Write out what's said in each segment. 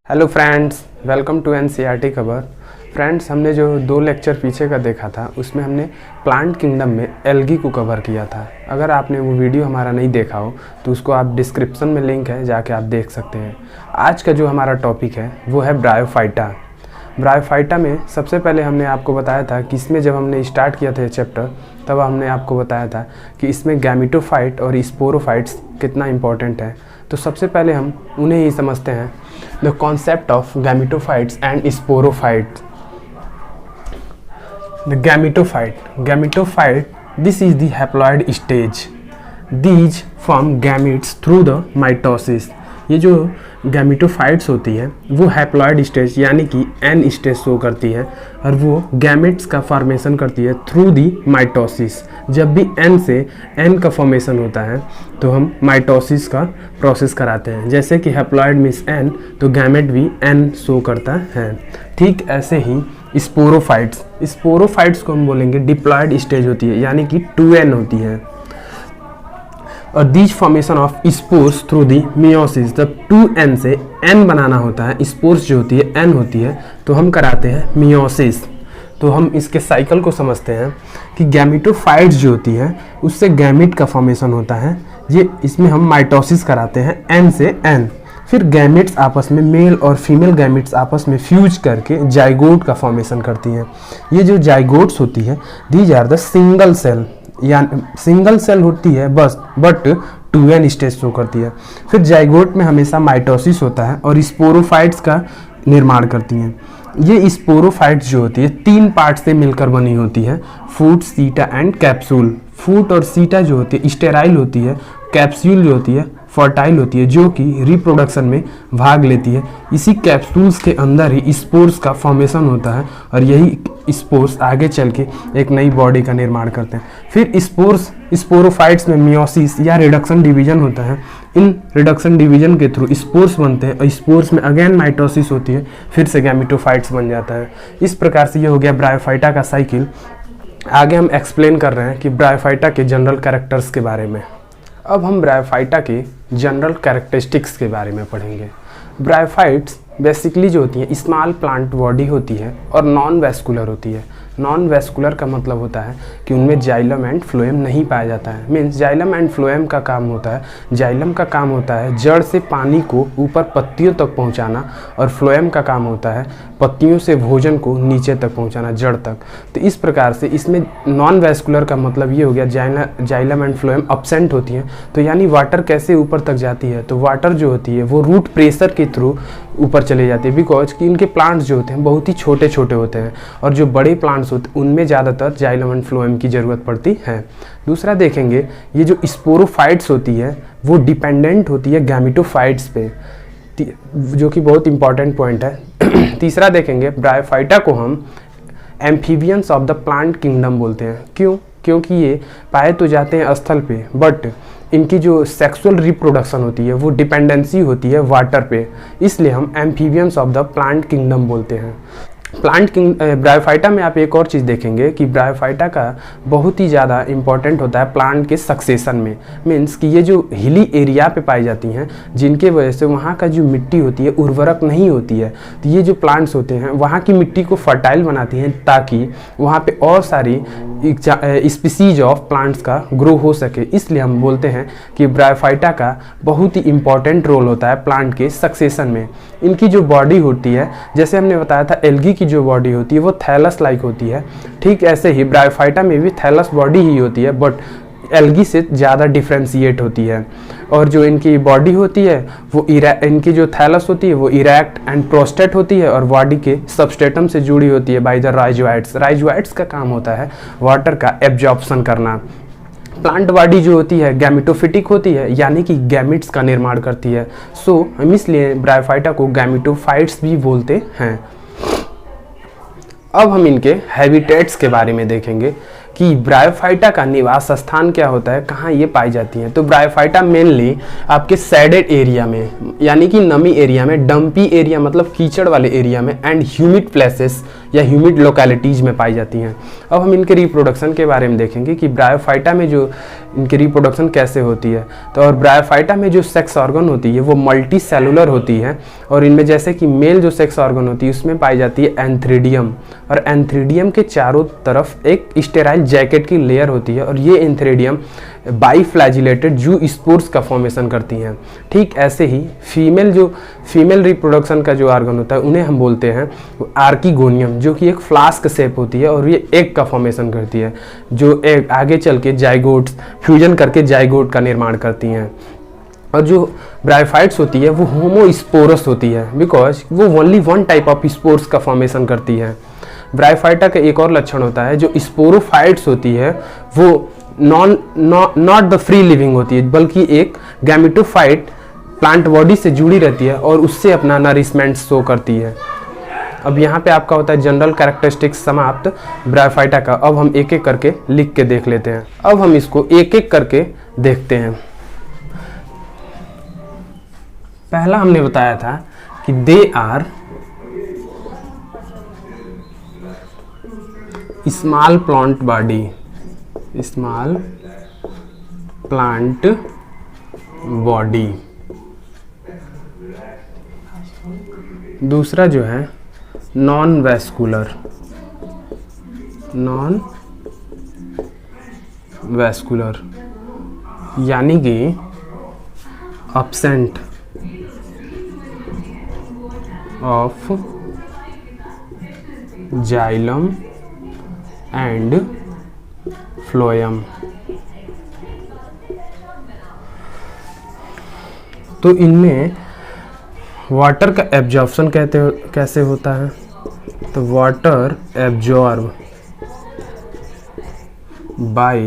Hello friends, welcome to NCERT खबर। Friends, हमने जो 2 लेक्चर पीछे का देखा था उसमें हमने प्लांट किंगडम में एल्गी को कवर किया था। अगर आपने वो वीडियो हमारा नहीं देखा हो तो उसको आप डिस्क्रिप्शन में लिंक है, जाके आप देख सकते हैं। आज का जो हमारा टॉपिक है वो है ब्रायोफाइटा। ब्रायोफाइटा में सबसे पहले हमने आपको बताया था कि इसमें जब हमने स्टार्ट किया था ये चैप्टर तब हमने आपको बताया था कि इसमें गैमेटोफाइट और स्पोरोफाइट्स कितना इम्पोर्टेंट है। तो सबसे पहले हम उन्हें ही समझते हैं। The concept of gametophytes and sporophytes. The gametophyte, this is the haploid stage. These form gametes through the mitosis. ये जो गैमेटोफाइट्स होती है वो हैप्लॉइड स्टेज यानी कि एन स्टेज शो करती है और वो गैमेट्स का फॉर्मेशन करती है थ्रू दी माइटोसिस। जब भी एन से एन का फॉर्मेशन होता है तो हम माइटोसिस का प्रोसेस कराते हैं। जैसे कि हैप्लॉइड मीन्स एन तो गैमेट भी एन शो करता है। ठीक ऐसे ही स्पोरोफाइट्स को हम बोलेंगे डिप्लॉयड स्टेज होती है यानी कि 2n होती है। और these formation of spores through the meiosis, जब 2n से n बनाना होता है, स्पोर्स जो होती है n होती है, तो हम कराते हैं मियोसिस। तो हम इसके साइकिल को समझते हैं कि गैमेटोफाइट्स जो होती है उससे गैमेट का फॉर्मेशन होता है। ये इसमें हम माइटोसिस कराते हैं n से n। फिर गैमेट्स आपस में, मेल और फीमेल गैमेट्स आपस में फ्यूज करके जाइगोट का फॉर्मेशन करती हैं। ये जो जाइगोट्स होती है these are the single cell, या सिंगल सेल होती है बट 2n स्टेज शो करती है। फिर जाइगोट में हमेशा माइटोसिस होता है और स्पोरोफाइट्स का निर्माण करती हैं। ये स्पोरोफाइट्स जो होती है 3 पार्ट से मिलकर बनी होती है, फूट, सीटा एंड कैप्सूल। फूट और सीटा जो होती है स्टेराइल होती है, कैप्सूल जो होती है फर्टाइल होती है जो कि रिप्रोडक्शन में भाग लेती है। इसी कैप्सूल्स के अंदर ही स्पोर्स का फॉर्मेशन होता है और यही स्पोर्स आगे चल के एक नई बॉडी का निर्माण करते हैं। फिर स्पोरोफाइट्स में मियोसिस या रिडक्शन डिवीजन होता है। इन रिडक्शन डिवीजन के थ्रू स्पोर्स बनते हैं और स्पोर्स में अगेन माइटोसिस होती है, फिर से गैमेटोफाइट्स बन जाता है। इस प्रकार से ये हो गया ब्रायोफाइटा का साइकिल। आगे हम एक्सप्लेन कर रहे हैं कि ब्रायोफाइटा के जनरल कैरेक्टर्स के बारे में। अब हम ब्रायोफाइटा के जनरल कैरेक्टरिस्टिक्स के बारे में पढ़ेंगे। ब्रायोफाइट्स बेसिकली जो होती हैं स्मॉल प्लांट बॉडी होती है और नॉन वेस्कुलर होती है। नॉन वेस्कुलर का मतलब होता है कि उनमें जाइलम एंड फ्लोएम नहीं पाया जाता है। मीन्स जाइलम एंड फ्लोएम का काम होता है, जाइलम का काम होता है जड़ से पानी को ऊपर पत्तियों तक पहुंचाना और फ्लोएम का काम होता है पत्तियों से भोजन को नीचे तक पहुंचाना, जड़ तक। तो इस प्रकार से इसमें नॉन वेस्कुलर का मतलब ये हो गया जाइलम एंड फ्लोएम अब्सेंट होती हैं। तो यानी वाटर कैसे ऊपर तक जाती है, तो वाटर जो होती है वो रूट प्रेशर के थ्रू ऊपर चले जाती है। बिकॉज कि इनके प्लांट्स जो होते हैं बहुत ही छोटे छोटे होते हैं और जो बड़े प्लांट्स होते हैं उनमें ज़्यादातर जाइलम एंड फ्लोएम की ज़रूरत पड़ती है। दूसरा देखेंगे, ये जो स्पोरोफाइट्स होती है वो डिपेंडेंट होती है गैमेटोफाइट्स पे, जो कि बहुत इंपॉर्टेंट पॉइंट है। तीसरा देखेंगे, ब्रायोफाइटा को हम amphibians of the plant kingdom बोलते हैं। क्यों? क्योंकि ये पाए तो जाते हैं स्थल पे बट इनकी जो सेक्सुअल रिप्रोडक्शन होती है वो डिपेंडेंसी होती है वाटर पे, इसलिए हम amphibians of the plant kingdom बोलते हैं। ब्रायोफाइटा में आप एक और चीज़ देखेंगे कि ब्रायोफाइटा का बहुत ही ज़्यादा इंपॉर्टेंट होता है प्लांट के सक्सेशन में। मीन्स कि ये जो हिली एरिया पे पाई जाती हैं जिनके वजह से वहाँ का जो मिट्टी होती है उर्वरक नहीं होती है, तो ये जो प्लांट्स होते हैं वहाँ की मिट्टी को फर्टाइल बनाती हैं ताकि वहाँ पे और सारी स्पीसीज ऑफ प्लांट्स का ग्रो हो सके। इसलिए हम बोलते हैं कि ब्रायोफाइटा का बहुत ही इंपॉर्टेंट रोल होता है प्लांट के सक्सेशन में। इनकी जो बॉडी होती है, जैसे हमने बताया था एल्गी की जो बॉडी होती है वो थैलस लाइक होती है, ठीक ऐसे ही ब्रायोफाइटा में भी थैलस बॉडी ही होती है बट एल्गी से ज़्यादा डिफ्रेंशिएट होती है। और जो इनकी बॉडी होती है वो इनकी जो थैलस होती है वो इरेक्ट एंड प्रोस्टेट होती है और बॉडी के सबस्टेटम से जुड़ी होती है बाय द राइजोइड्स। राइजोइड्स का काम होता है वाटर का एब्जॉर्प्शन करना। प्लांट बॉडी जो होती है गैमेटोफिटिक होती है यानी कि गैमेट्स का निर्माण करती है। सो हम इसलिए ब्रायोफाइटा को गैमेटोफाइट्स भी बोलते हैं। अब हम इनके हैबिटेट्स के बारे में देखेंगे कि ब्रायोफाइटा का निवास स्थान क्या होता है, कहाँ ये पाई जाती हैं। तो ब्रायोफाइटा मेनली आपके सैडेड एरिया में यानी कि नमी एरिया में, डंपी एरिया मतलब कीचड़ वाले एरिया में एंड ह्यूमिड प्लेसेस या ह्यूमिड लोकेलिटीज़ में पाई जाती हैं। अब हम इनके रिप्रोडक्शन के बारे में देखेंगे कि ब्रायोफाइटा में जो इनकी रिप्रोडक्शन कैसे होती है। तो और ब्रायोफाइटा में जो सेक्स ऑर्गन होती है वो मल्टी सेलुलर होती है, और इनमें जैसे कि मेल जो सेक्स ऑर्गन होती है उसमें पाई जाती है एंथ्रीडियम, और एंथ्रीडियम के चारों तरफ एक स्टेराइल जैकेट की लेयर होती है, और ये एंथ्रीडियम बाईफ्लैजिलेटेड जू स्पोर्स का फॉर्मेशन करती हैं। ठीक ऐसे ही फीमेल रिप्रोडक्शन का जो ऑर्गन होता है उन्हें हम बोलते हैं आर्किगोनियम, जो कि एक फ्लास्क शेप होती है, और ये एग का फॉर्मेशन करती है, जो एग आगे चल के जाइगोट्स फ्यूजन करके जाइगोट का निर्माण करती हैं। और जो ब्रायोफाइट्स होती है वो होमोस्पोरस होती है, बिकॉज वो only one type of spores का फॉर्मेशन करती है। ब्रायोफाइटा का एक और लक्षण होता है, जो स्पोरोफाइट्स होती है वो नॉट द फ्री लिविंग होती है, बल्कि एक गैमेटोफाइट प्लांट बॉडी से जुड़ी रहती है और उससे अपना नरिशमेंट शो करती है। अब यहाँ पे आपका होता है जनरल कैरेक्टरिस्टिक्स समाप्त ब्रायोफाइटा का। अब हम एक एक करके लिख के देख लेते हैं। अब हम इसको एक एक करके देखते हैं। पहला हमने बताया था कि they are small plant body, small plant body. दूसरा जो है नॉन वैस्कुलर, नॉन वैस्कुलर यानी कि absent of xylem and phloem. तो इनमें वाटर का एब्जॉर्प्शन कैसे होता है? तो वाटर एब्जॉर्ब बाय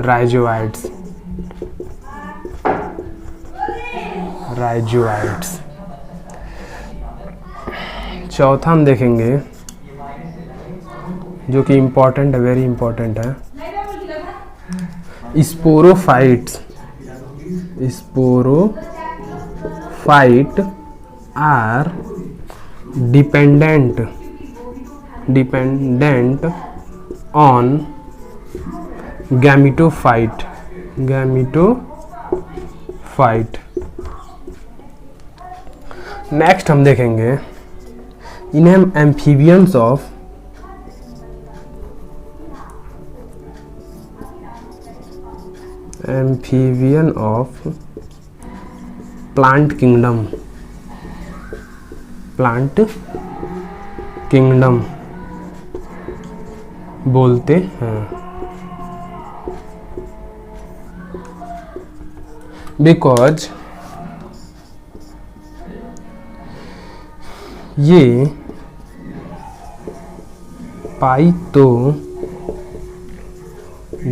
राइजोआइड्स, चौथा हम देखेंगे जो कि इम्पोर्टेंट है, वेरी इम्पोर्टेंट है, sporophytes. Sporophyte are dependent on gametophyte. Next हम देखेंगे इन्हें हम एम्फीबियंस ऑफ प्लांट किंगडम बोलते हैं, बिकॉज ये पाई तो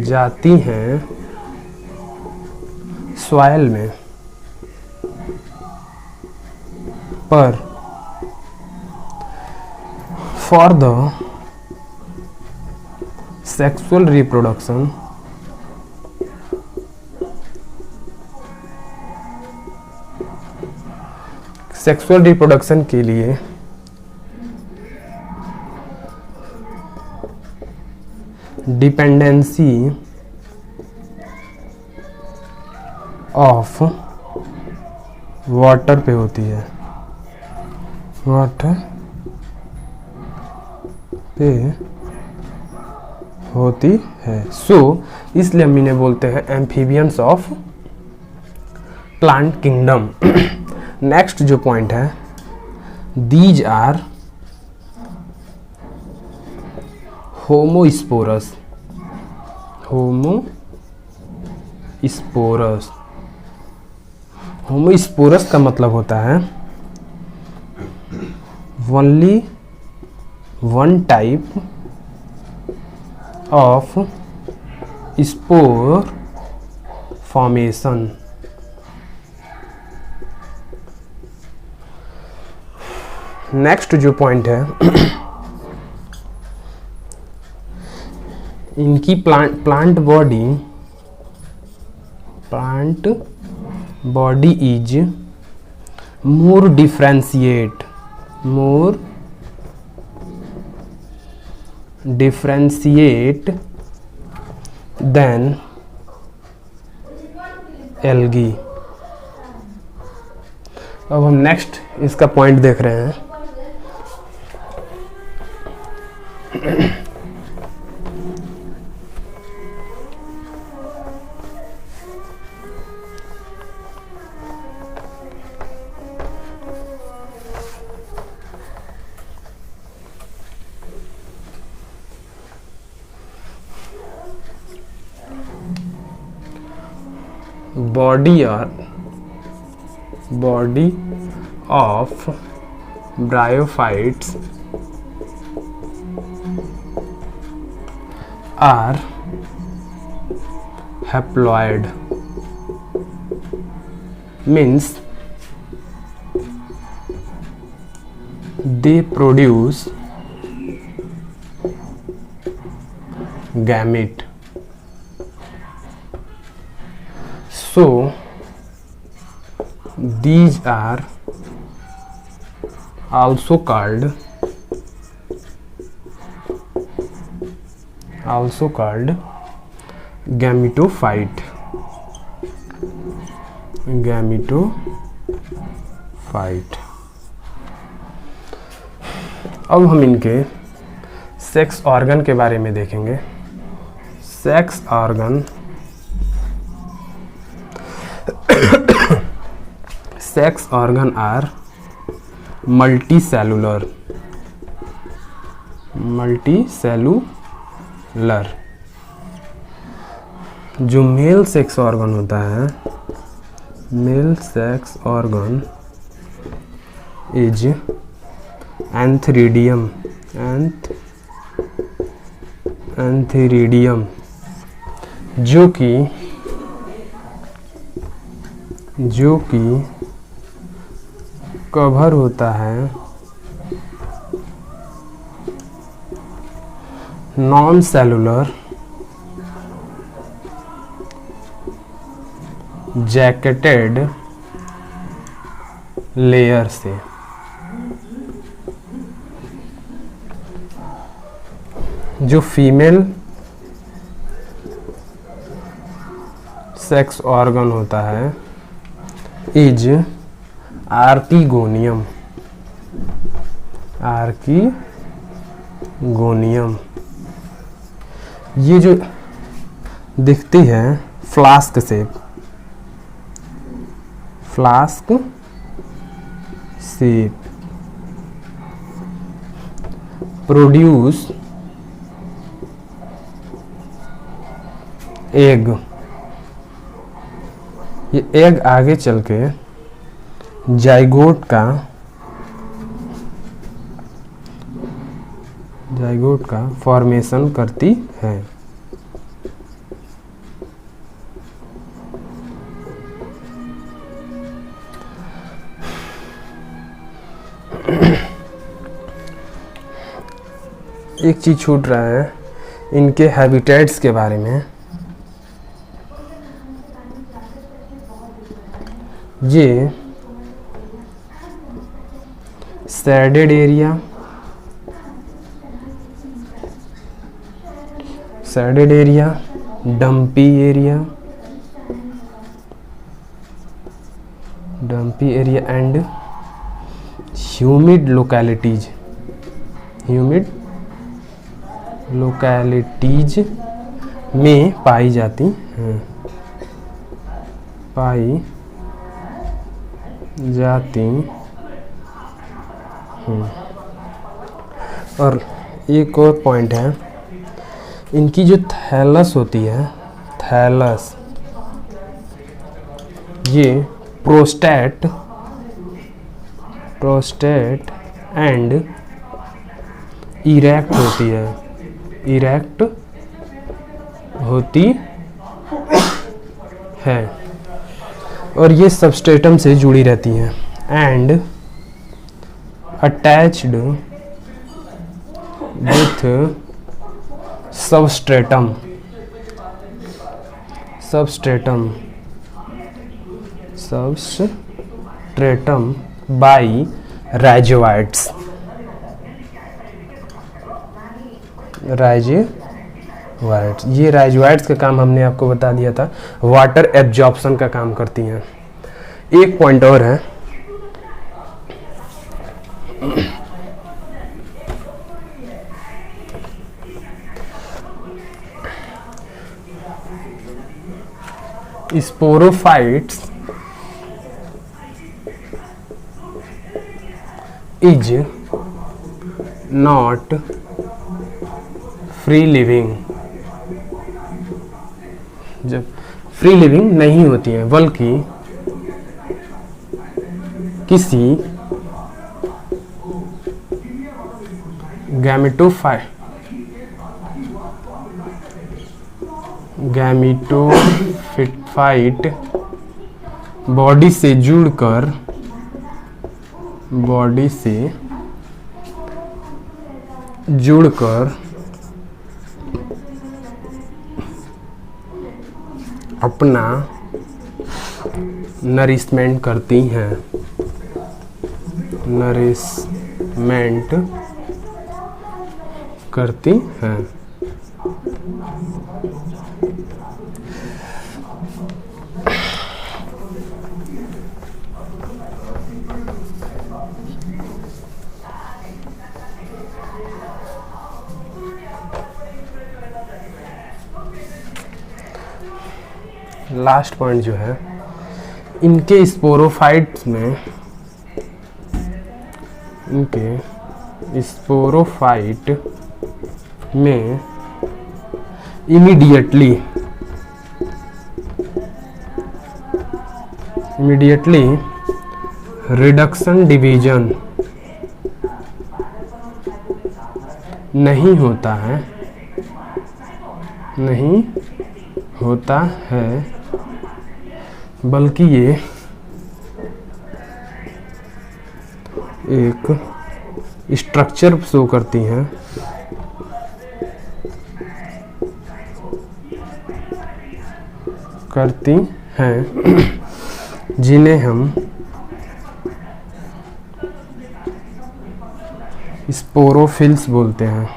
जाती हैं सॉइल में, पर फॉर द सेक्सुअल रिप्रोडक्शन के लिए डिपेंडेंसी ऑफ वाटर पे होती है, वाटर पे होती है। सो इसलिए हम इन्हें बोलते हैं amphibians of plant kingdom. Next जो पॉइंट है, दीज आर होमोस्पोरस। होमोस्पोरस का मतलब होता है only one type of spore formation. Next जो पॉइंट है, इनकी plant body is more differentiate than algae। अब हम नेक्स्ट इसका पॉइंट देख रहे हैं। Body of bryophytes are haploid, means they produce gamete. So these are also called gametophyte। अब हम इनके सेक्स ऑर्गन के बारे में देखेंगे। Sex organ are multicellular. जो मेल सेक्स ऑर्गन होता है, male sex organ is antheridium, जो कि कवर होता है नॉन सेलुलर जैकेटेड लेयर से। जो फीमेल सेक्स ऑर्गन होता है इज आर्कीगोनियम। ये जो दिखती है फ्लास्क शेप, प्रोड्यूस एग। ये एग आगे चल के जाइगोट का फॉर्मेशन करती है। एक चीज छूट रहा है इनके हैबिटेट्स के बारे में। ये shaded area, dumpy area and humid localities में पाई जाती हैं। और एक और पॉइंट है, इनकी जो थैलस होती है, ये प्रोस्टेट एंड इरेक्ट होती है और ये सबस्ट्रेटम से जुड़ी रहती हैं and attached with substratum by rhizoids. Rhizoids, ये राइजोवाइट्स का काम हमने आपको बता दिया था, वाटर एब्जॉर्प्शन का काम करती हैं। एक पॉइंट और है, sporophytes is not free living, जब फ्री लिविंग नहीं होती है बल्कि किसी गैमेटोफाइट बॉडी से जुड़कर अपना नरिशमेंट करती हैं, नरिशमेंट करती हैं। लास्ट पॉइंट जो है, इनके स्पोरोफाइट्स में, इनके स्पोरोफाइट में इमीडिएटली रिडक्शन डिवीजन नहीं होता है, बल्कि ये एक स्ट्रक्चर शो करती हैं जिन्हें हम स्पोरोफिल्स बोलते हैं।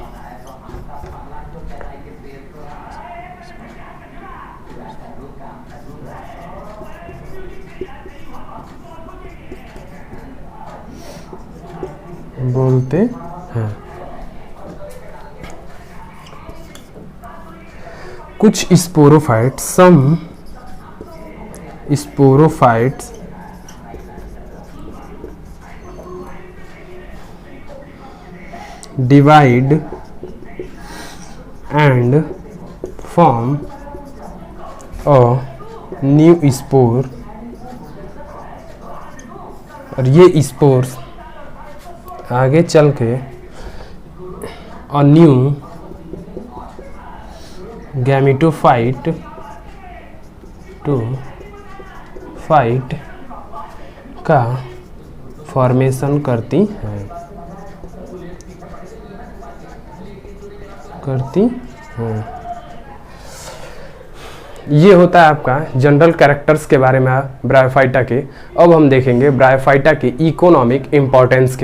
कुछ sporophytes, some sporophytes divide and form a new spore, और ये स्पोर्स आगे चल के अ न्यू गैमेटोफाइट का फॉर्मेशन करती हैं। ये होता है आपका जनरल कैरेक्टर्स के बारे में ब्रायोफाइटा के। अब हम देखेंगे ब्रायोफाइटा के इकोनॉमिक इम्पोर्टेंस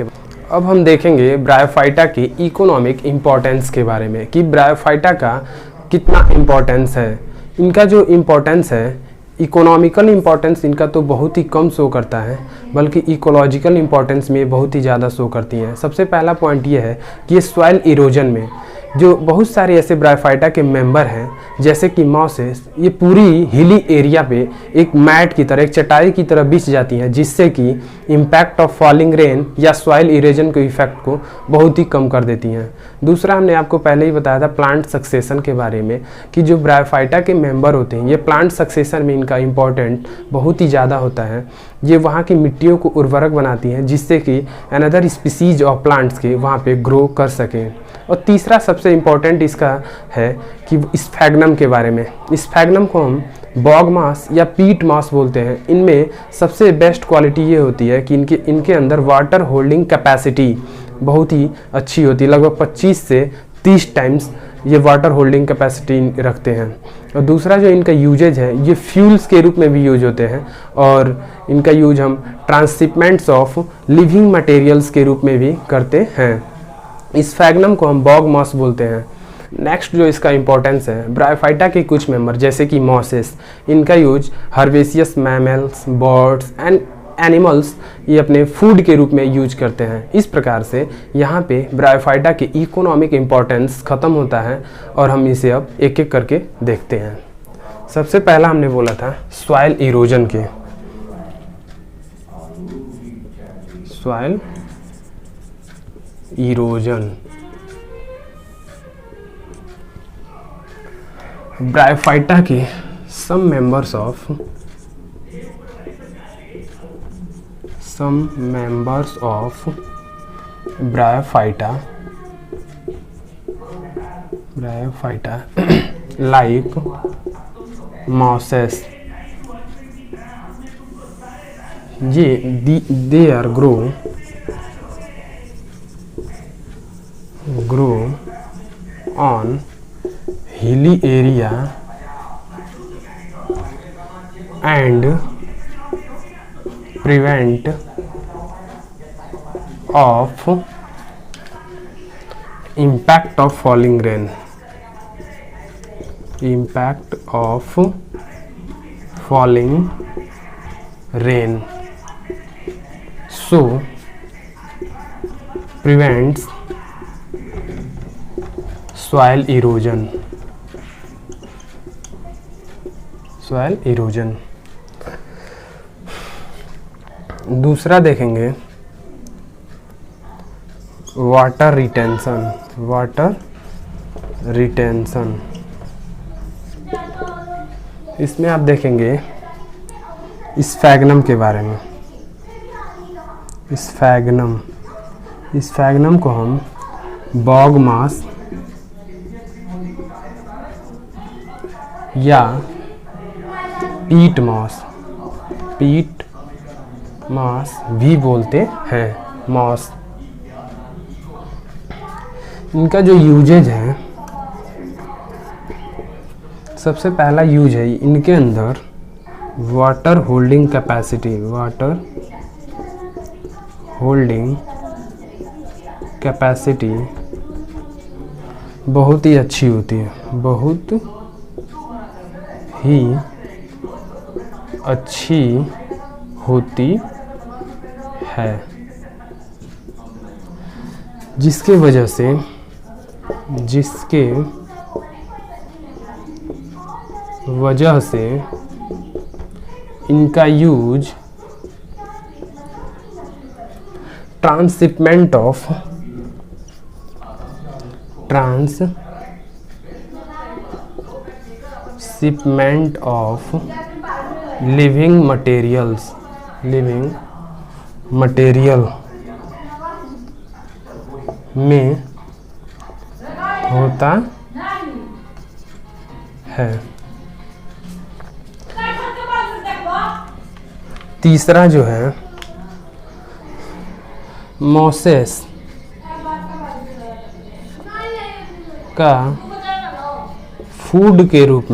के बारे में कि ब्रायोफाइटा का कितना इम्पोर्टेंस है। इनका जो इम्पोर्टेंस है, इकोनॉमिकल इम्पोर्टेंस इनका तो बहुत ही कम शो करता है, बल्कि इकोलॉजिकल इम्पोर्टेंस में बहुत ही ज़्यादा शो करती हैं। सबसे पहला पॉइंट ये है कि ये सॉइल इरोजन में जो बहुत सारे ऐसे ब्रायोफाइटा के मेंबर हैं, जैसे कि मॉसेस, ये पूरी हिली एरिया पे एक मैट की तरह, एक चटाई की तरह बिछ जाती हैं, जिससे कि इम्पैक्ट ऑफ फॉलिंग रेन या सॉइल इरोजन के इफेक्ट को बहुत ही कम कर देती हैं। दूसरा, हमने आपको पहले ही बताया था प्लांट सक्सेशन के बारे में कि जो ब्रायोफाइटा के मेंबर होते हैं, ये प्लांट सक्सेशन में इनका इम्पोर्टेंट बहुत ही ज़्यादा होता है। ये वहाँ की मिट्टियों को उर्वरक बनाती हैं, जिससे कि अनदर स्पीसीज ऑफ प्लांट्स के वहाँ पे ग्रो कर सकें। और तीसरा सबसे इम्पोर्टेंट इसका है कि स्फैग्नम के बारे में। स्फैग्नम को हम बॉग मास या पीट मास बोलते हैं। इनमें सबसे बेस्ट क्वालिटी ये होती है कि इनके अंदर वाटर होल्डिंग कैपेसिटी बहुत ही अच्छी होती है, लगभग 25 से 30 टाइम्स ये वाटर होल्डिंग कैपेसिटी रखते हैं। और दूसरा जो इनका यूजेज है, ये फ्यूल्स के रूप में भी यूज होते हैं, और इनका यूज हम ट्रांसशिपमेंट्स ऑफ लिविंग मटेरियल्स के रूप में भी करते हैं। स्फैग्नम को हम बॉग मास बोलते हैं। नेक्स्ट जो इसका इंपॉर्टेंस है, ब्रायोफाइटा के कुछ मेंबर जैसे कि मॉसेस, इनका use herbaceous mammals, birds and animals ये अपने फूड के रूप में यूज करते हैं। इस प्रकार से यहाँ पे ब्रायोफाइटा के इकोनॉमिक इम्पोर्टेंस ख़त्म होता है और हम इसे अब एक एक करके देखते हैं। सबसे पहला हमने बोला था सॉइल इरोजन के। सॉइल इरोजन, ब्रायोफाइटा के some members of Bryophyta like mosses, they are grow on hilly area and prevent of impact of falling rain, so prevents soil erosion. दूसरा देखेंगे वाटर रिटेंशन। इसमें आप देखेंगे स्फैग्नम के बारे में। स्फैग्नम को हम बॉग मास या पीट मास भी बोलते हैं। मॉस, इनका जो यूजेज है, सबसे पहला यूज है इनके अंदर वाटर होल्डिंग कैपेसिटी बहुत ही अच्छी होती है, बहुत ही अच्छी होती है, जिसके वजह से इनका use transshipment of living material में होता है। तीसरा जो है मॉसेस का फूड के रूप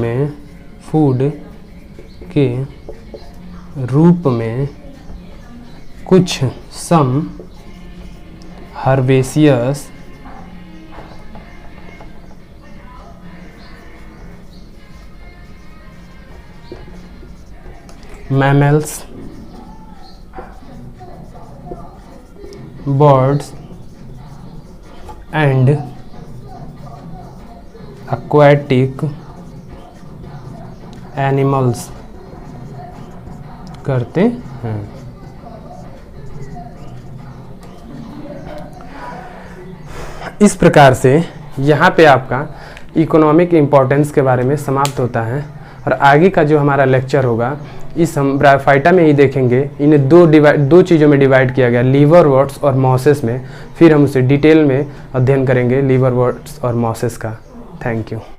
में कुछ some herbaceous mammals, birds and aquatic animals करते हैं। इस प्रकार से यहाँ पे आपका इकोनॉमिक इम्पोर्टेंस के बारे में समाप्त होता है और आगे का जो हमारा लेक्चर होगा इस हम ब्रायोफाइटा में ही देखेंगे। इन्हें दो चीज़ों में डिवाइड किया गया, लीवरवर्ट्स और मॉसेस में। फिर हम उसे डिटेल में अध्ययन करेंगे लीवरवर्ट्स और मॉसेस का। Thank you.